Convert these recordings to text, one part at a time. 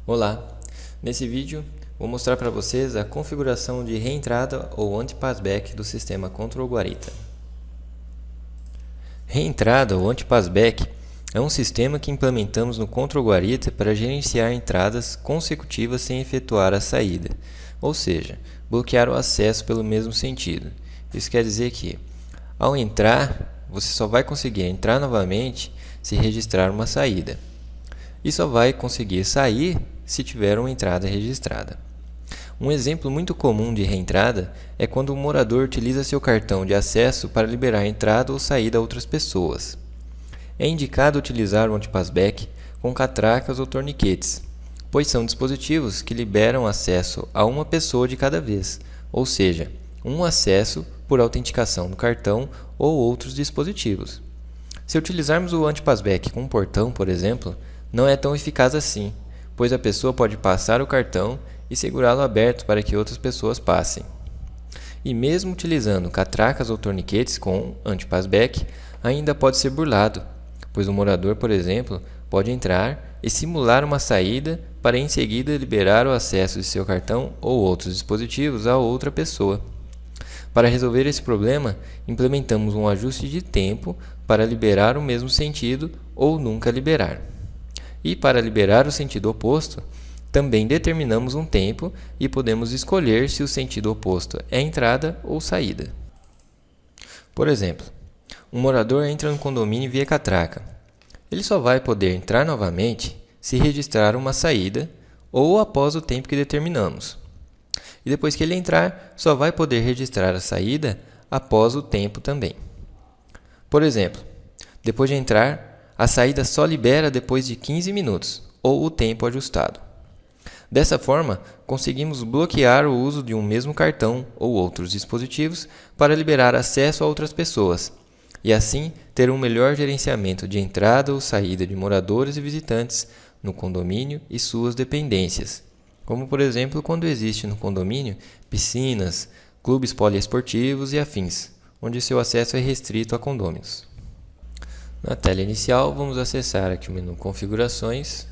Olá, nesse vídeo vou mostrar para vocês a configuração de reentrada ou anti-passback do sistema Control Guarita. Reentrada ou anti-passback é um sistema que implementamos no Control Guarita para gerenciar entradas consecutivas sem efetuar a saída, ou seja, bloquear o acesso pelo mesmo sentido. Isso quer dizer que, ao entrar, você só vai conseguir entrar novamente se registrar uma saída, e só vai conseguir sair se tiver uma entrada registrada. Um exemplo muito comum de reentrada é quando o morador utiliza seu cartão de acesso para liberar entrada ou saída a outras pessoas. É indicado utilizar o anti-passback com catracas ou torniquetes, pois são dispositivos que liberam acesso a uma pessoa de cada vez, ou seja, um acesso por autenticação do cartão ou outros dispositivos. Se utilizarmos o anti-passback com um portão, por exemplo, não é tão eficaz assim, pois a pessoa pode passar o cartão e segurá-lo aberto para que outras pessoas passem. E mesmo utilizando catracas ou torniquetes com anti-passback, ainda pode ser burlado, pois o morador, por exemplo, pode entrar e simular uma saída para em seguida liberar o acesso de seu cartão ou outros dispositivos a outra pessoa. Para resolver esse problema, implementamos um ajuste de tempo para liberar o mesmo sentido ou nunca liberar. E para liberar o sentido oposto, também determinamos um tempo e podemos escolher se o sentido oposto é entrada ou saída. Por exemplo, um morador entra no condomínio via catraca. Ele só vai poder entrar novamente se registrar uma saída ou após o tempo que determinamos. E depois que ele entrar, só vai poder registrar a saída após o tempo também. Por exemplo, depois de entrar, a saída só libera depois de 15 minutos, ou o tempo ajustado. Dessa forma, conseguimos bloquear o uso de um mesmo cartão ou outros dispositivos para liberar acesso a outras pessoas, e assim ter um melhor gerenciamento de entrada ou saída de moradores e visitantes no condomínio e suas dependências, como por exemplo quando existe no condomínio piscinas, clubes poliesportivos e afins, onde seu acesso é restrito a condôminos. Na tela inicial, vamos acessar aqui o menu Configurações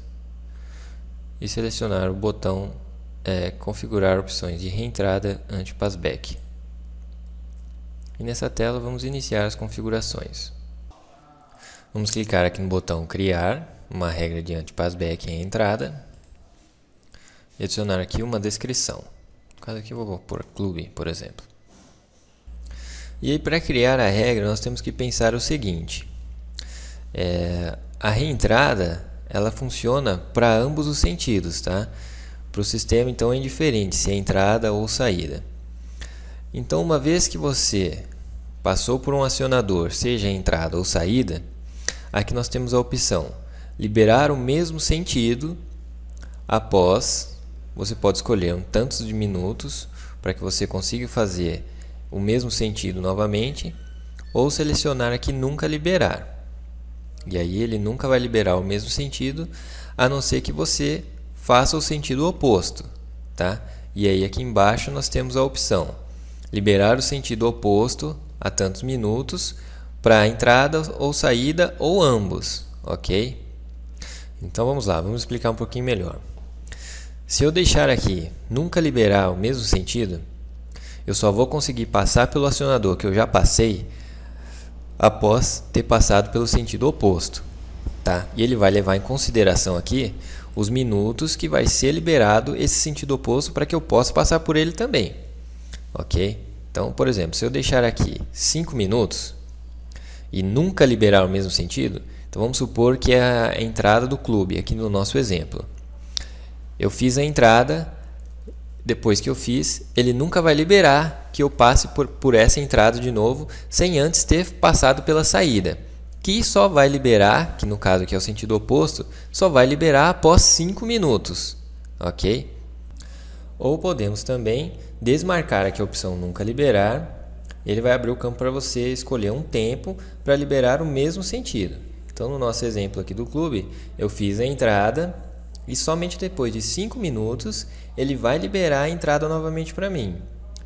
e selecionar o botão Configurar opções de reentrada anti-passback. E nessa tela vamos iniciar as configurações. Vamos clicar aqui no botão Criar uma regra de anti-passback em entrada e adicionar aqui uma descrição. No caso aqui eu vou pôr clube, por exemplo. E aí, para criar a regra, nós temos que pensar o seguinte. A reentrada ela funciona para ambos os sentidos, tá? Para o sistema, então, é indiferente se é entrada ou saída. Então, uma vez que você passou por um acionador, seja entrada ou saída, aqui nós temos a opção liberar o mesmo sentido após, você pode escolher tantos de minutos para que você consiga fazer o mesmo sentido novamente, ou selecionar aqui nunca liberar. E aí ele nunca vai liberar o mesmo sentido, a não ser que você faça o sentido oposto, tá? E aí aqui embaixo nós temos a opção liberar o sentido oposto a tantos minutos para entrada ou saída ou ambos, ok? Então vamos lá, vamos explicar um pouquinho melhor. Se eu deixar aqui nunca liberar o mesmo sentido, eu só vou conseguir passar pelo acionador que eu já passei após ter passado pelo sentido oposto, tá? E ele vai levar em consideração aqui os minutos que vai ser liberado esse sentido oposto para que eu possa passar por ele também, ok? Então, por exemplo, se eu deixar aqui 5 minutos e nunca liberar o mesmo sentido, então vamos supor que é a entrada do clube, aqui no nosso exemplo. Eu fiz a entrada, depois que eu fiz, ele nunca vai liberar que eu passe por essa entrada de novo, sem antes ter passado pela saída, que só vai liberar, que no caso aqui é o sentido oposto, só vai liberar após 5 minutos, ok? Ou podemos também desmarcar aqui a opção nunca liberar, ele vai abrir o campo para você escolher um tempo para liberar o mesmo sentido. Então no nosso exemplo aqui do clube, eu fiz a entrada e somente depois de 5 minutos ele vai liberar a entrada novamente para mim.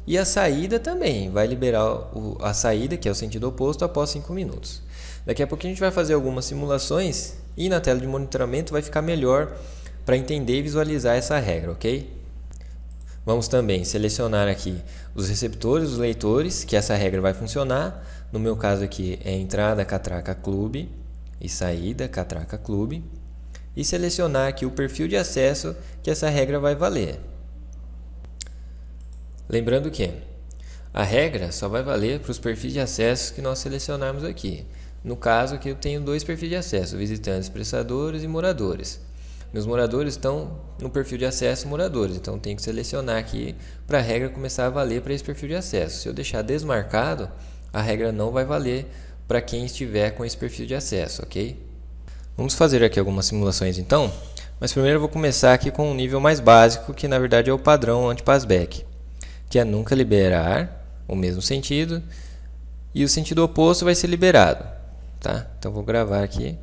E a saída também, vai liberar a saída, que é o sentido oposto, após 5 minutos. Daqui a pouco a gente vai fazer algumas simulações e na tela de monitoramento vai ficar melhor para entender e visualizar essa regra, ok? Vamos também selecionar aqui os receptores, os leitores, que essa regra vai funcionar. No meu caso aqui é entrada catraca clube e saída catraca clube. E selecionar aqui o perfil de acesso que essa regra vai valer. Lembrando que a regra só vai valer para os perfis de acesso que nós selecionarmos aqui. No caso aqui eu tenho dois perfis de acesso, visitantes, prestadores e moradores. Meus moradores estão no perfil de acesso moradores, então tenho que selecionar aqui para a regra começar a valer para esse perfil de acesso. Se eu deixar desmarcado, a regra não vai valer para quem estiver com esse perfil de acesso, ok? Vamos fazer aqui algumas simulações então, mas primeiro eu vou começar aqui com um nível mais básico, que na verdade é o padrão anti-passback, que é nunca liberar o mesmo sentido e o sentido oposto vai ser liberado, tá? Então vou gravar aqui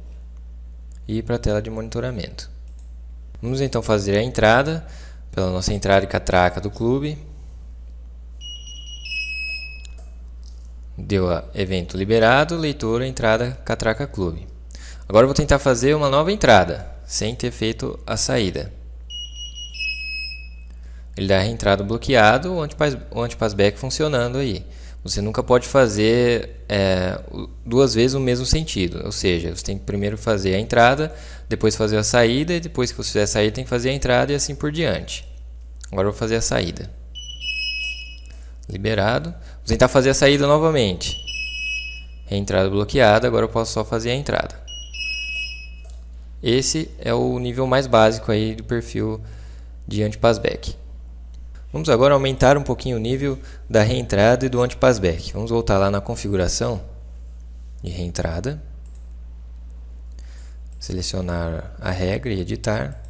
e ir para a tela de monitoramento. Vamos então fazer a entrada pela nossa entrada e catraca do clube. Deu evento liberado, leitor, entrada, catraca clube. Agora eu vou tentar fazer uma nova entrada, sem ter feito a ele dá a reentrada bloqueado, o anti-passback funcionando aí. Você nunca pode fazer duas vezes o mesmo sentido, ou seja, você tem que primeiro fazer a entrada, depois fazer a saída, e depois que você fizer a saída tem que fazer a entrada e assim por diante. Agora eu vou fazer a saída. Liberado. Vou tentar fazer a saída novamente. Reentrada bloqueada, agora eu posso só fazer a entrada. Esse é o nível mais básico aí do perfil de anti-passback. Vamos agora aumentar um pouquinho o nível da reentrada e do anti-passback. Vamos voltar lá na configuração de reentrada. Selecionar a regra e editar.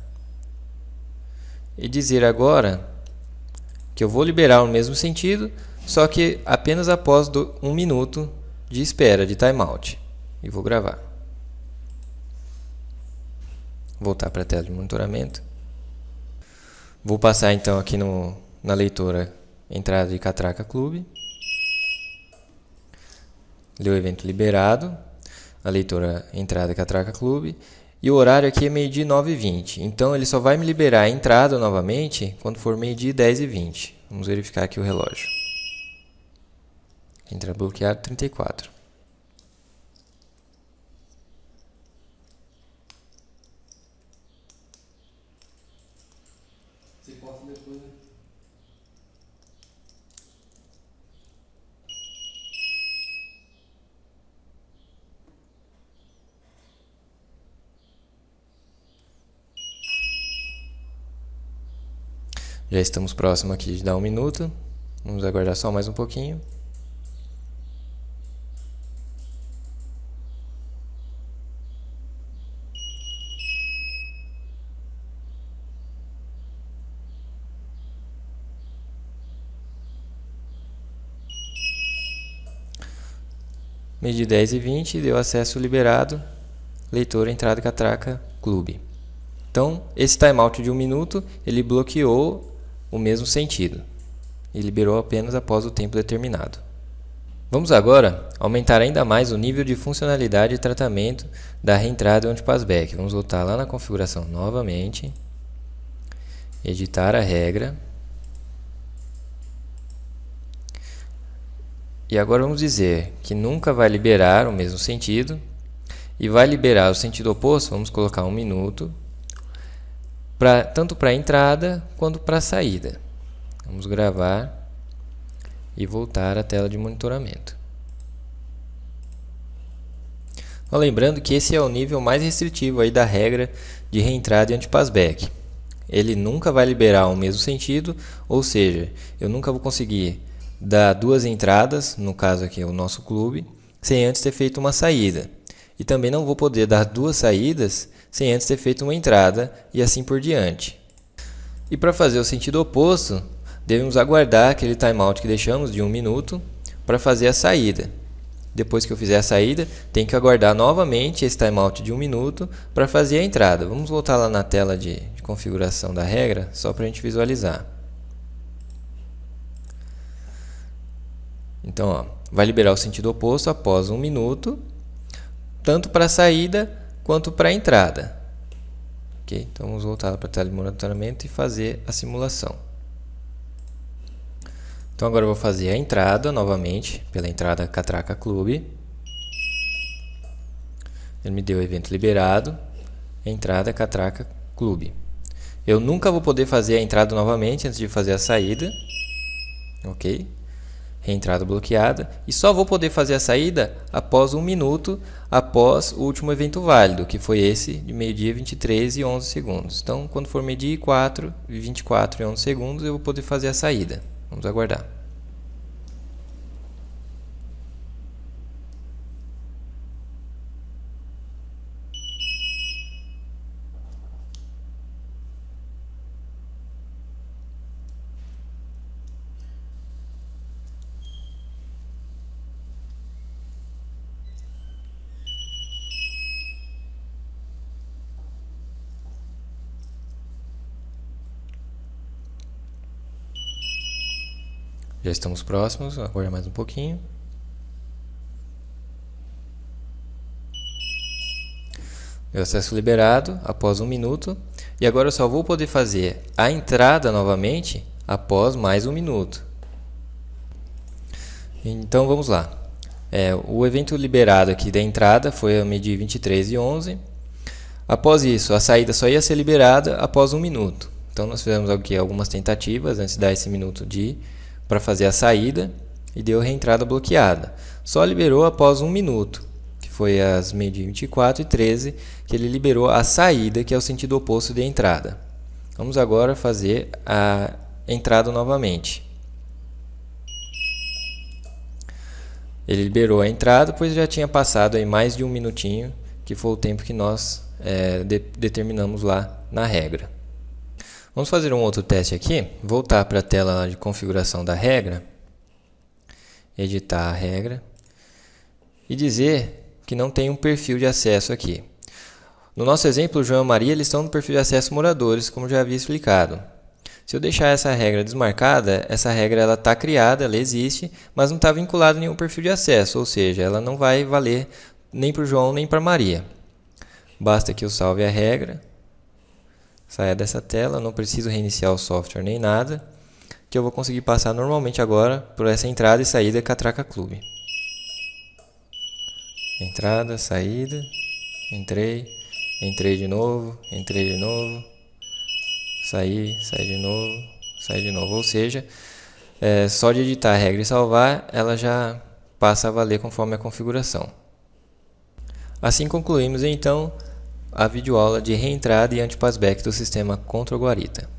E dizer agora que eu vou liberar o mesmo sentido, só que apenas após 1 minuto de espera, de timeout. E vou gravar. Voltar para a tela de monitoramento. Vou passar então aqui na leitora entrada de catraca clube. Deu evento liberado. A leitora entrada catraca clube. E o horário aqui é meio-dia 9h20. Então ele só vai me liberar a entrada novamente quando for meio-dia 10h20. Vamos verificar aqui o relógio. Entrada bloqueado 34. Você posta depois, né? Já estamos próximo aqui de dar 1 minuto. Vamos aguardar só mais um pouquinho. Meio-dia 10h20, deu acesso liberado, leitor entrada catraca clube. Então, esse timeout de 1 minuto, ele bloqueou o mesmo sentido e liberou apenas após o tempo determinado. Vamos agora aumentar ainda mais o nível de funcionalidade e tratamento da reentrada e anti-passback. Vamos voltar lá na configuração novamente, editar a regra. E agora vamos dizer que nunca vai liberar o mesmo sentido e vai liberar o sentido oposto, vamos colocar 1 minuto, tanto para a entrada quanto para a saída. Vamos gravar e voltar à tela de monitoramento. Lembrando que esse é o nível mais restritivo aí da regra de reentrada e anti-passback. Ele nunca vai liberar o mesmo sentido, ou seja, eu nunca vou conseguir dar 2 entradas, no caso aqui é o nosso clube, sem antes ter feito uma saída. E também não vou poder dar 2 saídas sem antes ter feito uma entrada e assim por diante. E para fazer o sentido oposto, devemos aguardar aquele timeout que deixamos de 1 minuto para fazer a saída. Depois que eu fizer a saída, tem que aguardar novamente esse timeout de 1 minuto para fazer a entrada. Vamos voltar lá na tela de configuração da regra, só para a gente visualizar. Então, ó, vai liberar o sentido oposto após 1 minuto, tanto para a saída quanto para a entrada. Ok? Então vamos voltar para a tela de monitoramento e fazer a simulação. Então agora eu vou fazer a entrada novamente, pela entrada Catraca Clube. Ele me deu o evento liberado, entrada Catraca Clube. Eu nunca vou poder fazer a entrada novamente antes de fazer a saída. Ok? Reentrada bloqueada. E só vou poder fazer a saída após 1 minuto após o último evento válido, que foi esse de meio-dia 23 e 11 segundos. Então, quando for meio-dia 24 e 11 segundos, eu vou poder fazer a saída. Vamos aguardar. Já estamos próximos, aguardar mais um pouquinho. Meu acesso liberado após 1 minuto. E agora eu só vou poder fazer a entrada novamente após mais 1 minuto. Então vamos lá. O evento liberado aqui da entrada foi a meio-dia 23 e 11. Após isso, a saída só ia ser liberada após 1 minuto. Então nós fizemos aqui algumas tentativas antes de dar esse minuto para fazer a saída e deu reentrada bloqueada. Só liberou após 1 minuto, que foi às meio-dia 24 e 13, que ele liberou a saída, que é o sentido oposto da entrada. Vamos agora fazer a entrada novamente. Ele liberou a entrada, pois já tinha passado aí mais de 1 minutinho, que foi o tempo que nós determinamos lá na regra. Vamos fazer um outro teste aqui. Voltar para a tela de configuração da regra, editar a regra e dizer que não tem um perfil de acesso aqui. No nosso exemplo, o João e Maria eles estão no perfil de acesso moradores, como já havia explicado. Se eu deixar essa regra desmarcada, essa regra está criada, ela existe, mas não está vinculada a nenhum perfil de acesso, ou seja, ela não vai valer nem para o João nem para a Maria. Basta que eu salve a regra, saia dessa tela, não preciso reiniciar o software nem nada, que eu vou conseguir passar normalmente agora por essa entrada e saída Catraca Clube. Entrada, saída, entrei de novo, saí de novo. Ou seja, só de editar a regra e salvar, ela já passa a valer conforme a configuração. Assim concluímos então a videoaula de reentrada e anti-passback do sistema Control Guarita.